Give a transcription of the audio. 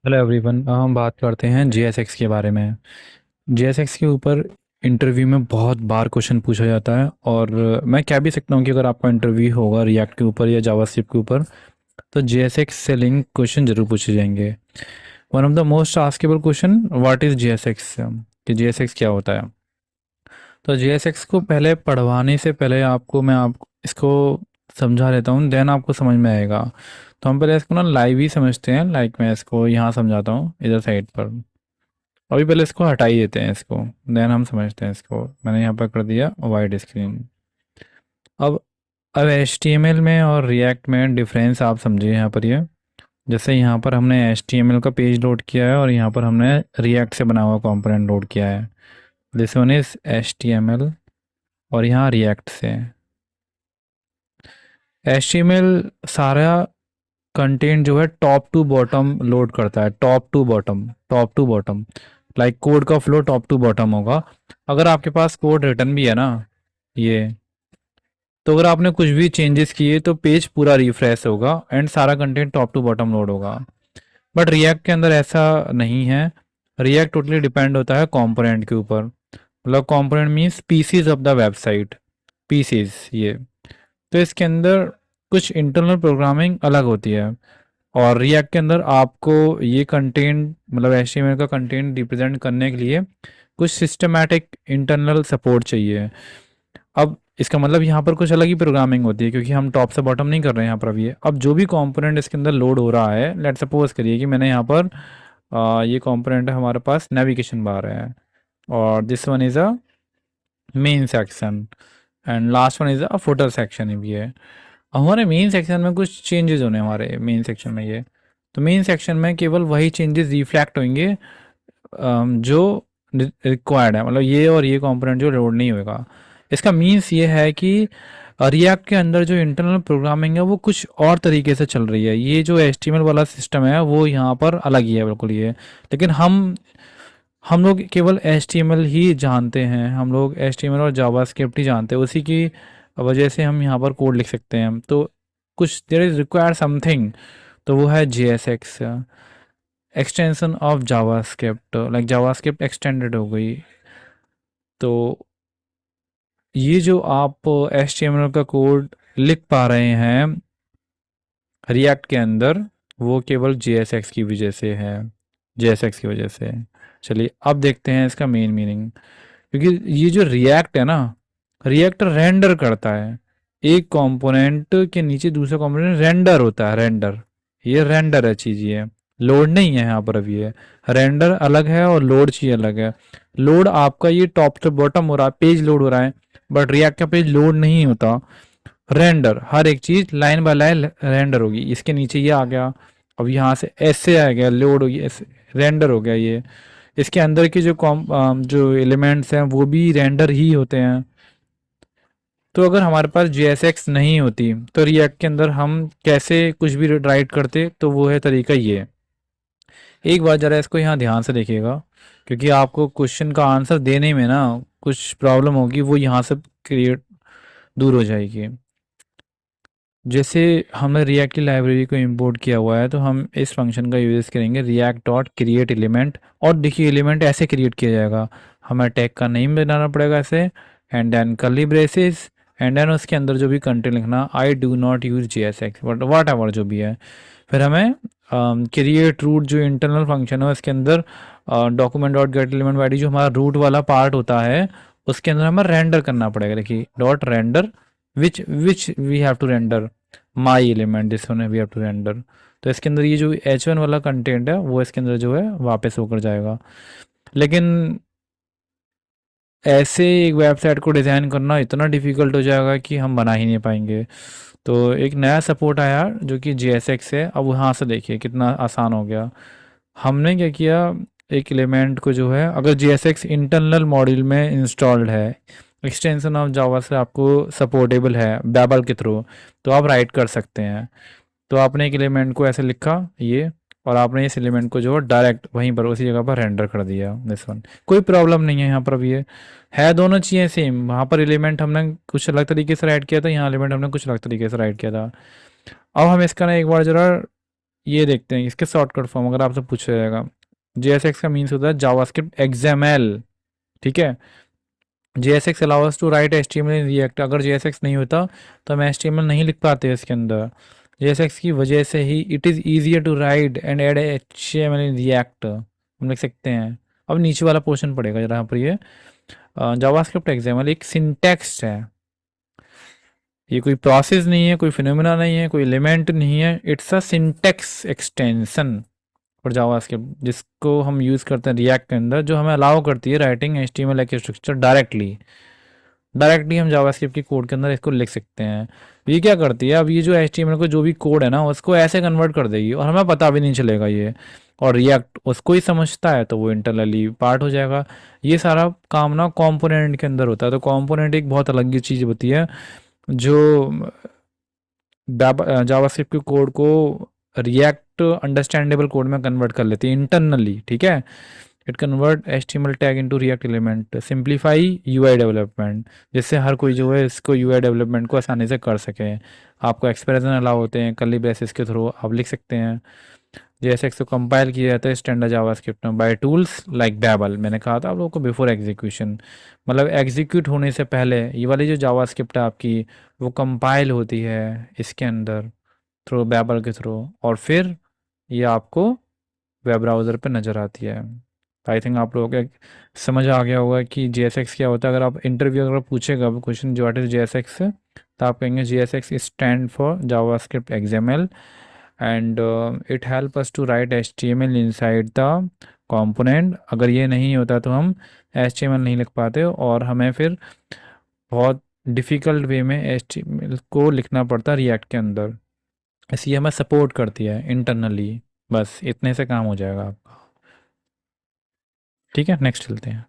Hello everyone, हम बात करते हैं जीएसएक्स के बारे में। जीएसएक्स के ऊपर इंटरव्यू में बहुत बार क्वेश्चन पूछा जाता है और मैं कह भी सकता हूँ कि अगर आपका इंटरव्यू होगा रिएक्ट के ऊपर या जावास्क्रिप्ट के ऊपर तो जीएसएक्स से लिंक क्वेश्चन जरूर पूछे जाएंगे। One of the most askable question, what is JSX, कि जीएसएक्स क्या होता है। तो जीएसएक्स को पहले पढ़वाने से पहले मैं आपको इसको समझा देता हूँ, देन आपको समझ में आएगा। तो हम पहले इसको ना लाइव ही समझते हैं। लाइक मैं इसको यहाँ समझाता हूँ इधर साइड पर। अभी पहले इसको हटा ही देते हैं इसको, देन हम समझते हैं इसको। मैंने यहाँ पर कर दिया वाइड स्क्रीन। अब अब HTML में और रिएक्ट में डिफरेंस आप समझिए यहाँ पर। ये जैसे यहाँ पर हमने HTML का पेज लोड किया है और यहाँ पर हमने रिएक्ट से बना हुआ कंपोनेंट लोड किया है। दिस वन इज HTML और यहाँ रिएक्ट से। HTML सारा कंटेंट जो है टॉप टू बॉटम लोड करता है, top to bottom like code का फ्लो टॉप टू बॉटम होगा। अगर आपके पास कोड रिटर्न भी है ना, ये तो अगर आपने कुछ भी चेंजेस किए तो पेज पूरा रिफ्रेश होगा एंड सारा content top to bottom load होगा। बट रिएक्ट के अंदर ऐसा नहीं है। रिएक्ट टोटली डिपेंड होता है कंपोनेंट के ऊपर। मतलब component means pieces of the website, pieces ये। तो इसके अंदर कुछ इंटरनल प्रोग्रामिंग अलग होती है और रिएक्ट के अंदर आपको ये कंटेंट मतलब HTML का कंटेंट रिप्रेजेंट करने के लिए कुछ सिस्टमैटिक इंटरनल सपोर्ट चाहिए। अब इसका मतलब यहाँ पर कुछ अलग ही प्रोग्रामिंग होती है क्योंकि हम टॉप से बॉटम नहीं कर रहे हैं यहाँ पर। अब जो भी कंपोनेंट इसके अंदर लोड हो रहा है, लेट सपोज करिए कि मैंने यहाँ पर ये कंपोनेंट है हमारे पास नेविगेशन बार है और this one is a main section and last one is a footer section भी है। हमारे मेन सेक्शन में कुछ चेंजेस होने हमारे मेन सेक्शन में ये। तो मेन सेक्शन में केवल वही चेंजेस रिफ्लेक्ट होंगे जो रिक्वायर्ड है। मतलब ये और ये कंपोनेंट जो लोड नहीं होगा। इसका मीन्स ये है कि रिएक्ट के अंदर जो इंटरनल प्रोग्रामिंग है वो कुछ और तरीके से चल रही है। ये जो HTML वाला सिस्टम है वो यहाँ पर अलग ही है बिल्कुल ये। लेकिन हम लोग केवल HTML ही जानते हैं, हम लोग HTML और जावास्क्रिप्ट ही जानते हैं। उसी की वजह से हम यहाँ पर कोड लिख सकते हैं। तो कुछ देयर इज रिक्वायर समथिंग, तो वो है JSX, extension of JavaScript. Like JavaScript extended हो गई। तो ये जो आप HTML का कोड लिख पा रहे हैं रिएक्ट के अंदर, वो केवल JSX की वजह से है, JSX की वजह से। चलिए अब देखते हैं इसका मेन मीनिंग। क्योंकि ये जो रिएक्ट है ना, रिएक्ट रेंडर करता है। एक कंपोनेंट के नीचे दूसरा कंपोनेंट रेंडर होता है, रेंडर। ये रेंडर है चीज, ये लोड नहीं है यहाँ पर। अभी ये रेंडर अलग है और लोड चीज अलग है। लोड आपका ये टॉप से बॉटम हो रहा है, पेज लोड हो रहा है। बट रिएक्ट का पेज लोड नहीं होता, रेंडर। हर एक चीज लाइन बाय लाइन रेंडर होगी। इसके नीचे ये आ गया, अब यहाँ से ऐसे आ गया, लोड होगी, ऐसे रेंडर हो गया ये। इसके अंदर के जो एलिमेंट्स हैं वो भी रेंडर ही होते हैं। तो अगर हमारे पास JSX नहीं होती तो रिएक्ट के अंदर हम कैसे कुछ भी राइट करते, तो वो है तरीका ये। एक बार जरा इसको यहाँ ध्यान से देखिएगा क्योंकि आपको क्वेश्चन का आंसर देने में ना कुछ प्रॉब्लम होगी, वो यहाँ से क्रिएट दूर हो जाएगी। जैसे हमने रिएक्ट की लाइब्रेरी को इंपोर्ट किया हुआ है तो हम इस फंक्शन का यूज़ करेंगे, रिएक्ट डॉट क्रिएट एलिमेंट। और देखिए एलिमेंट ऐसे क्रिएट किया जाएगा, हमें टैग का नेम बनाना पड़ेगा ऐसे, and then curly braces, and then उसके अंदर जो भी कंटेंट लिखना, I do not use JSX but whatever जो भी है। फिर हमें क्रिएट रूट जो इंटरनल फंक्शन है उसके अंदर डॉक्यूमेंट डॉट गेट एलिमेंट वाली जो हमारा रूट वाला पार्ट होता है उसके अंदर हमें रेंडर करना पड़ेगा। देखिए dot render which we have to render my element, this one we have to render. तो इसके अंदर ये जो H1 वाला कंटेंट है वो इसके अंदर जो है वापस होकर जाएगा। लेकिन ऐसे एक वेबसाइट को डिज़ाइन करना इतना डिफ़िकल्ट हो जाएगा कि हम बना ही नहीं पाएंगे। तो एक नया सपोर्ट आया जो कि JSX है। अब वहाँ से देखिए कितना आसान हो गया। हमने क्या किया, एक एलिमेंट को जो है, अगर JSX इंटरनल मॉड्यूल में इंस्टॉल्ड है, एक्सटेंशन ऑफ जावा से आपको सपोर्टेबल है बैबल के थ्रू, तो आप राइट कर सकते हैं। तो आपने एक एलिमेंट को ऐसे लिखा ये, और आपने इस एलिमेंट को जो है डायरेक्ट वहीं पर उसी जगह पर रेंडर कर दिया, दिस वन। कोई प्रॉब्लम नहीं है यहाँ पर। अब ये है दोनों चीज़ें सेम। वहाँ पर एलिमेंट हमने कुछ अलग तरीके से राइट किया था, यहाँ एलिमेंट हमने कुछ अलग तरीके से राइट किया था। अब हम इसका ना एक बार जरा ये देखते हैं इसके शॉर्टकट फॉर्म अगर आपसे पूछा जाएगा। JSX का मीन्स होता है जावास्क्रिप्ट XML, ठीक है। JSX allow us to write HTML in react. अगर JSX नहीं होता तो हम HTML नहीं लिख पाते इसके अंदर। JSX की वजह से ही it is easier to write and add HTML in React, हम लिख सकते हैं। अब नीचे वाला पोर्शन पड़ेगा जरा यहाँ पर, ये जावास्क्रिप्ट XML एक सिंटैक्स है, ये कोई प्रोसेस नहीं है, कोई फिनोमेना नहीं है, कोई एलिमेंट नहीं है, it's a syntax extension for JavaScript जिसको हम यूज़ करते हैं रिएक्ट के अंदर, जो हमें अलाउ करती है राइटिंग HTML के स्ट्रक्चर डायरेक्टली हम जावास्क्रिप्ट की कोड के अंदर इसको लिख सकते हैं। ये क्या करती है, अब ये जो HTML को जो भी कोड है ना उसको ऐसे कन्वर्ट कर देगी और हमें पता भी नहीं चलेगा ये, और रिएक्ट उसको ही समझता है तो वो इंटरनली पार्ट हो जाएगा। ये सारा काम ना कंपोनेंट के अंदर होता है। तो कंपोनेंट एक बहुत अलग ही चीज़ होती है जो जावास्क्रिप्ट के कोड को रिएक्ट अंडरस्टैंडेबल कोड में कन्वर्ट कर लेती है इंटरनली, ठीक है। It convert HTML tag into react element, simplify UI development, जिससे हर कोई जो है इसको UI डेवलपमेंट को आसानी से कर सके। आपको एक्सप्रेशन अलाउ होते हैं, कर्ली ब्रेसेस के थ्रू आप लिख सकते हैं। JSX को कंपाइल किया जाता है स्टैंडर्ड जावास्क्रिप्ट में बाय टूल्स लाइक बैबल। मैंने कहा था आप लोगों को बिफोर एग्जीक्यूशन, मतलब एग्जीक्यूट होने से पहले ये वाली जो जावास्क्रिप्ट है आपकी वो कंपाइल होती है इसके अंदर थ्रू बैबल के थ्रू, और फिर ये आपको वेब ब्राउज़र पे नज़र आती है। आई थिंक आप लोगों को समझ आ गया होगा कि JSX क्या होता है। अगर आप इंटरव्यू अगर पूछेगा क्वेश्चन जो व्हाट इज JSX तो आप कहेंगे JSX stand for JavaScript XML and it help us to write HTML inside the component. अगर ये नहीं होता तो हम HTML नहीं लिख पाते और हमें फिर बहुत डिफ़िकल्ट वे में HTML को लिखना पड़ता रिएक्ट के अंदर। इसलिए हमें सपोर्ट करती है इंटरनली। बस इतने से काम हो जाएगा आपका। ठीक है, नेक्स्ट चलते हैं।